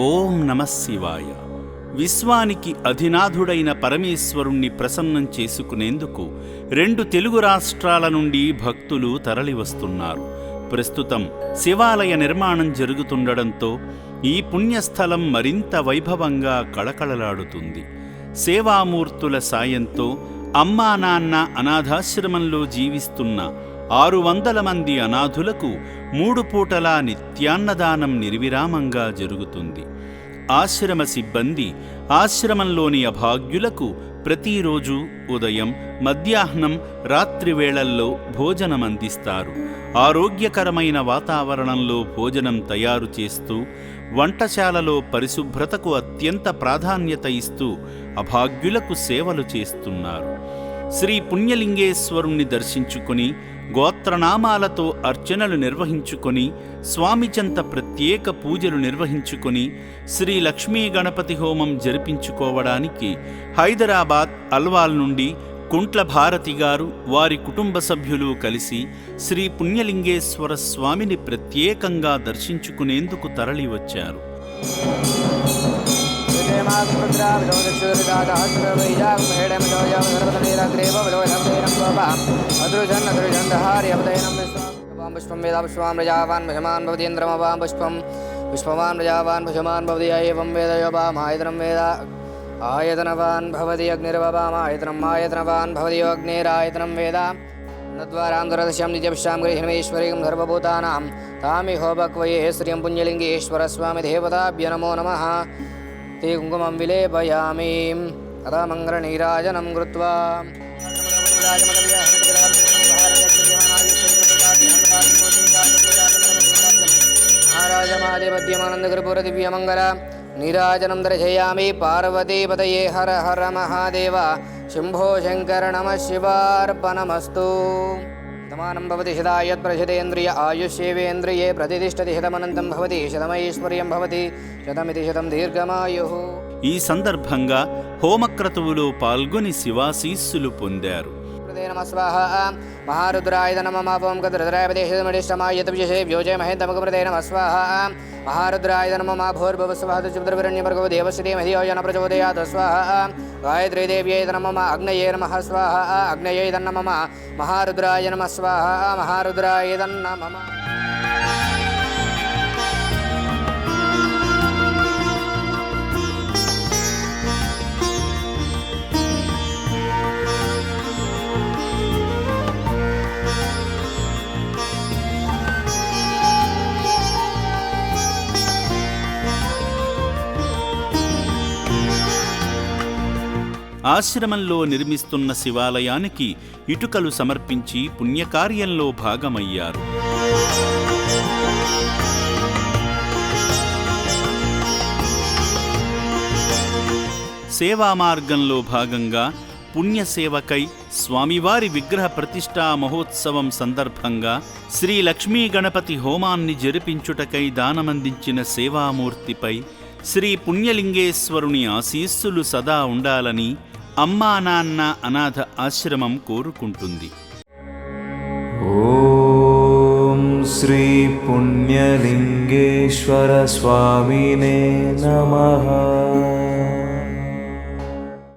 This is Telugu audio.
ఓం నమః శివాయ. విశ్వానికి అధినాథుడైన పరమేశ్వరుణ్ణి ప్రసన్నం చేసుకునేందుకు 2 తెలుగు రాష్ట్రాల నుండి భక్తులు తరలివస్తున్నారు. ప్రస్తుతం శివాలయ నిర్మాణం జరుగుతుండడంతో ఈ పుణ్యస్థలం మరింత వైభవంగా కళకళలాడుతుంది. సేవామూర్తుల సాయంతో అమ్మా నాన్న అనాథాశ్రమంలో జీవిస్తున్న 600 మంది అనాథులకు 3 పూటలా నిత్యాన్నదానం నిర్విరామంగా జరుగుతుంది. ఆశ్రమ సిబ్బంది ఆశ్రమంలోని అభాగ్యులకు ప్రతిరోజు ఉదయం, మధ్యాహ్నం, రాత్రి వేళల్లో భోజనం అందిస్తారు. ఆరోగ్యకరమైన వాతావరణంలో భోజనం తయారు చేస్తూ, వంటశాలలో పరిశుభ్రతకు అత్యంత ప్రాధాన్యత ఇస్తూ అభాగ్యులకు సేవలు చేస్తున్నారు. శ్రీ పుణ్యలింగేశ్వరుణ్ణి దర్శించుకొని, గోత్రనామాలతో అర్చనలు నిర్వహించుకొని, స్వామిచెంత ప్రత్యేక పూజలు నిర్వహించుకొని, శ్రీ లక్ష్మీ గణపతి హోమం జరిపించుకోవడానికి హైదరాబాద్, అల్వాల్ నుండి కుంట్ల భారతి గారు, వారి కుటుంబ సభ్యులు కలిసి శ్రీ పుణ్యలింగేశ్వర స్వామిని ప్రత్యేకంగా దర్శించుకునేందుకు తరలివచ్చారు. పుష్పం వేద పుష్పవాన్ ప్రజావాన్ భజమాన్ భవతి ఇంద్రమవాన్ పుష్పం పుష్పవాన్ ప్రజావాన్ భజమాన్ భవతి ఏవం వేద యోపామాయతనం వేద ఆయతనవాన్ భవతి అగ్నిర్వపామాయతనం ఆయతనవాన్ భవతి అగ్నిరాయతనం వేద నద్వారాంధ్రదశ్యాం నిత్యపుష్యాం గృహిణమేశ్వరీం సర్వభూతానాం తామిహోపక్వయే శ్రీం పుణ్యలింగేశ్వర స్వామి దేవతాభ్య నమో నమః. ते कुङ्कुमं विलेपयामि तदा मङ्गलनीराजनं कृत्वा महाराजमादिपद्यमानन्दकर्पूरदिव्यमङ्गल नीराजनं दर्शयामि. पार्वतीपतये हर हर महादेव शम्भो शङ्कर नमः शिवार्पणमस्तु. शतमानं भवति शतायुः प्रशतेन्द्रिय आयुष्येवेन्द्रिये प्रतिष्ठति शतमनन्तं भवति शतमैश्वर्यं भवति శతమితి శతం దీర్ఘమాయుః. ఈ సందర్భంగా హోమక్రతువులో పాల్గొని శివాశీస్సులు పొందారు. నమః స్వాహ. మహారుద్రాయ నమః. ఓం గద్రుద్రాయపదేశమడిష్టమాయతవిషే వ్యోజయ మహేందమకృతే నమః స్వాహ. మహారుద్రాయ నమః. భూర్భువస్వః చుద్రవరణ్య భర్గో దేవశ్రీ మహియోజన ప్రచోదయాత్ స్వాహ. గాయత్రీ దేవ్యై నమః. అగ్నయే నమః స్వాహ. అగ్నయై నమః. మహారుద్రాయ నమః స్వాహ. మహారుద్రాయ నమః. ఆశ్రమంలో నిర్మిస్తున్న శివాలయానికి ఇటుకలు సమర్పించి పుణ్యకార్యంలో భాగమయ్యారు. సేవా మార్గంలో భాగంగా పుణ్యసేవకై స్వామివారి విగ్రహ ప్రతిష్ఠా మహోత్సవం సందర్భంగా శ్రీ లక్ష్మీ గణపతి హోమాన్ని జరిపించుటకై దానమందించిన సేవామూర్తిపై శ్రీ పుణ్యలింగేశ్వరుని ఆశీస్సులు సదా ఉండాలని అమ్మా నాన్న అనాథ ఆశ్రమం కోరుకుంటుంది. ఓం శ్రీ పుణ్యలింగేశ్వర స్వామినే నమః.